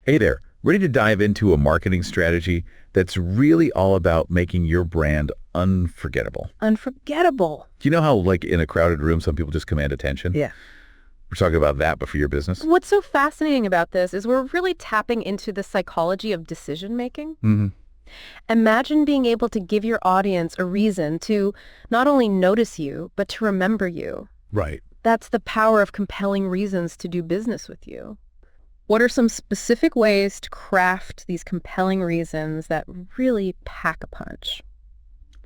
Hey there, ready to dive into a marketing strategy that's really all about making your brand unforgettable? Unforgettable. Do you know how, like, in a crowded room, some people just command attention? Yeah. We're talking about that, but for your business? What's so fascinating about this is we're really tapping into the psychology of decision making. Mm-hmm. Imagine being able to give your audience a reason to not only notice you, but to remember you. Right. That's the power of compelling reasons to do business with you. What are some specific ways to craft these compelling reasons that really pack a punch?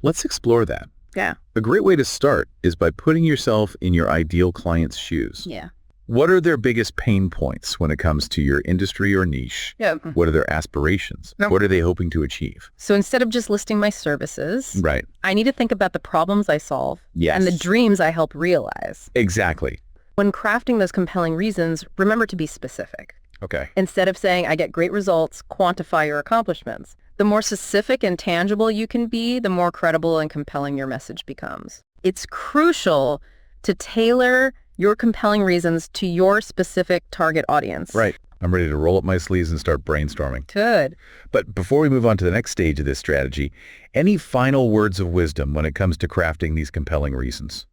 Let's explore that. Yeah. A great way to start is by putting yourself in your ideal client's shoes. Yeah. What are their biggest pain points when it comes to your industry or niche? Yeah. What are their aspirations? No. What are they hoping to achieve? So instead of just listing my services, Right. I need to think about the problems I solve Yes. and the dreams I help realize. Exactly. When crafting those compelling reasons, remember to be specific. Okay. Instead of saying, I get great results, quantify your accomplishments. The more specific and tangible you can be, the more credible and compelling your message becomes. It's crucial to tailor your compelling reasons to your specific target audience. Right. I'm ready to roll up my sleeves and start brainstorming. Good. But before we move on to the next stage of this strategy, any final words of wisdom when it comes to crafting these compelling reasons?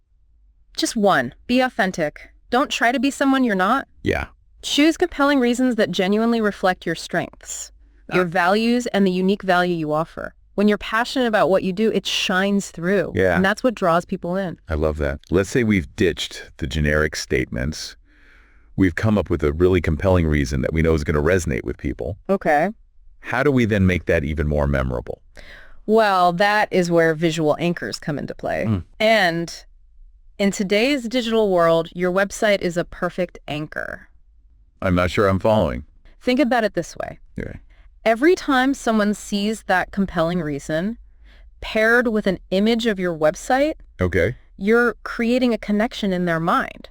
Just one, be authentic. Don't try to be someone you're not. Yeah. Choose compelling reasons that genuinely reflect your strengths, your values, and the unique value you offer. When you're passionate about what you do, it shines through. Yeah. And that's what draws people in. I love that. Let's say we've ditched the generic statements. We've come up with a really compelling reason that we know is going to resonate with people. Okay. How do we then make that even more memorable? Well, that is where visual anchors come into play. And in today's digital world, your website is a perfect anchor. I'm not sure I'm following. Think about it this way. Okay. Every time someone sees that compelling reason, paired with an image of your website, Okay. you're creating a connection in their mind.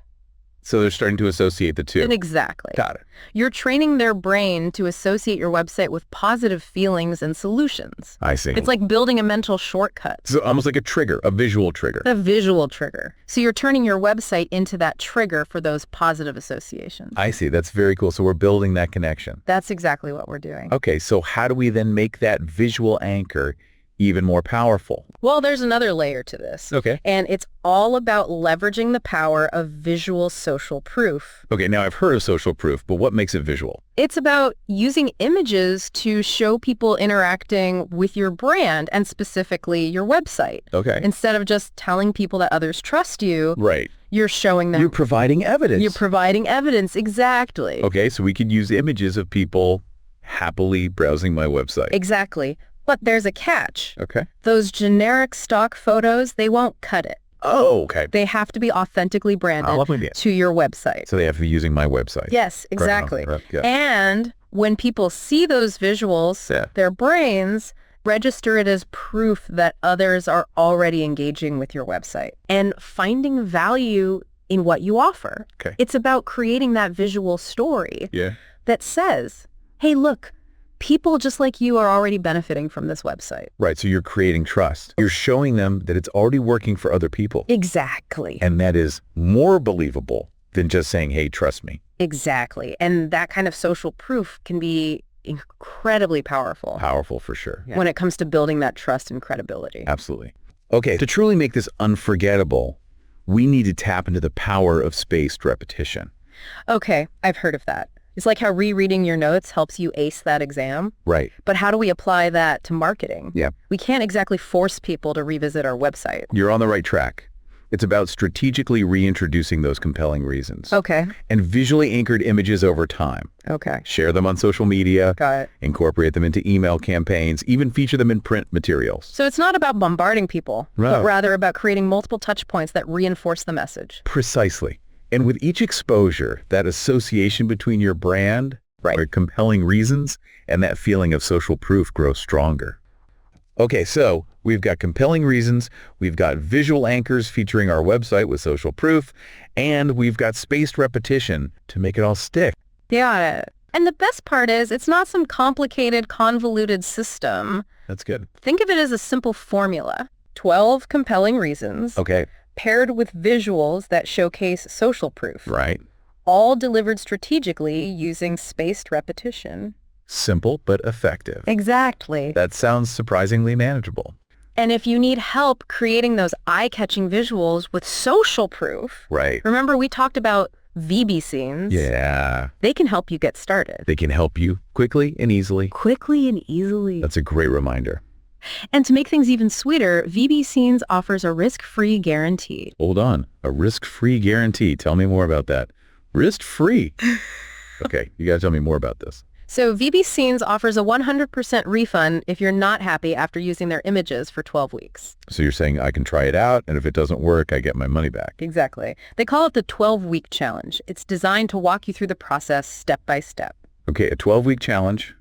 So they're starting to associate the two. Exactly. Got it. You're training their brain to associate your website with positive feelings and solutions. I see. It's like building a mental shortcut. So almost like a trigger, a visual trigger. A visual trigger. So you're turning your website into that trigger for those positive associations. I see. That's very cool. So we're building that connection. That's exactly what we're doing. Okay. So how do we then make that visual anchor even more powerful? Well, there's another layer to this. Okay. And it's all about leveraging the power of visual social proof. Okay. Now I've heard of social proof, but what makes it visual? It's about using images to show people interacting with your brand and specifically your website. Okay. Instead of just telling people that others trust you, Right. you're showing them. You're providing evidence. You're providing evidence, exactly. Okay. So we could use images of people happily browsing my website. Exactly. But there's a catch. Okay. Those generic stock photos, they won't cut it. Oh, okay. They have to be authentically branded love when you- to your website. So they have to be using my website. Yes, exactly. Right. Yeah. And when people see those visuals, Yeah. their brains register it as proof that others are already engaging with your website and finding value in what you offer. Okay. It's about creating that visual story Yeah. that says, hey, look, people just like you are already benefiting from this website. Right. So you're creating trust. You're showing them that it's already working for other people. Exactly. And that is more believable than just saying, hey, trust me. Exactly. And that kind of social proof can be incredibly powerful Powerful for sure. when it comes to building that trust and credibility. Absolutely. Okay. To truly make this unforgettable, we need to tap into the power of spaced repetition. Okay, I've heard of that. It's like how rereading your notes helps you ace that exam. Right. But how do we apply that to marketing? Yeah. We can't exactly force people to revisit our website. You're on the right track. It's about strategically reintroducing those compelling reasons. Okay. And visually anchored images over time. Okay. Share them on social media. Got it. Incorporate them into email campaigns. Even feature them in print materials. So it's not about bombarding people, No. but rather about creating multiple touch points that reinforce the message. Precisely. And with each exposure, that association between your brand, or compelling reasons, and that feeling of social proof grows stronger. Okay, so we've got compelling reasons, we've got visual anchors featuring our website with social proof, and we've got spaced repetition to make it all stick. Got it. And the best part is it's not some complicated, convoluted system. That's good. Think of it as a simple formula. 12 compelling reasons. Okay, Paired with visuals that showcase social proof, right. all delivered strategically using spaced repetition. Simple but effective. Exactly. That sounds surprisingly manageable. And if you need help creating those eye-catching visuals with social proof, Right. remember we talked about VB scenes? Yeah. They can help you get started. They can help you quickly and easily. Quickly and easily. That's a great reminder. And to make things even sweeter, VB Scenes offers a risk-free guarantee. Hold on. A risk-free guarantee. Tell me more about that. Risk-free. Okay, you got to tell me more about this. So VB Scenes offers a 100% refund if you're not happy after using their images for 12 weeks. So you're saying I can try it out, and if it doesn't work, I get my money back. Exactly. They call it the 12-week challenge. It's designed to walk you through the process step by step. Okay, a 12-week challenge.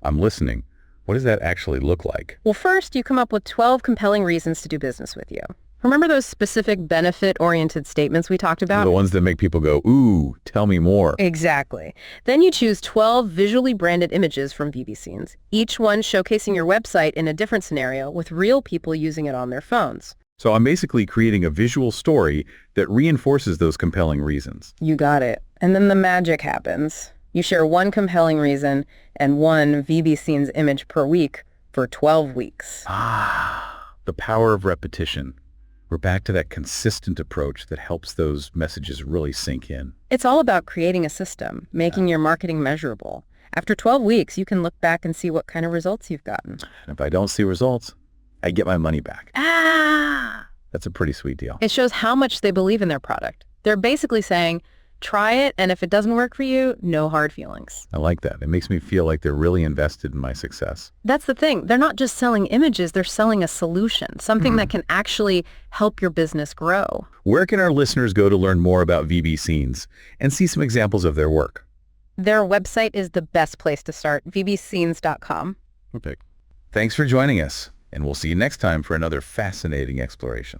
I'm listening. What does that actually look like? Well, first, you come up with 12 compelling reasons to do business with you. Remember those specific benefit-oriented statements we talked about? The ones that make people go, ooh, tell me more. Exactly. Then you choose 12 visually branded images from VB Scenes, each one showcasing your website in a different scenario with real people using it on their phones. So I'm basically creating a visual story that reinforces those compelling reasons. You got it. And then the magic happens. You share one compelling reason and one VB Scenes image per week for 12 weeks. Ah, the power of repetition. We're back to that consistent approach that helps those messages really sink in. It's all about creating a system, making your marketing measurable. After 12 weeks, you can look back and see what kind of results you've gotten. And if I don't see results, I get my money back. Ah! That's a pretty sweet deal. It shows how much they believe in their product. They're basically saying, try it, and if it doesn't work for you, no hard feelings. I like that. It makes me feel like they're really invested in my success. That's the thing. They're not just selling images, they're selling a solution, something that can actually help your business grow. Where can our listeners go to learn more about VB Scenes and see some examples of their work? Their website is the best place to start, vbscenes.com. Perfect. Thanks for joining us, and we'll see you next time for another fascinating exploration.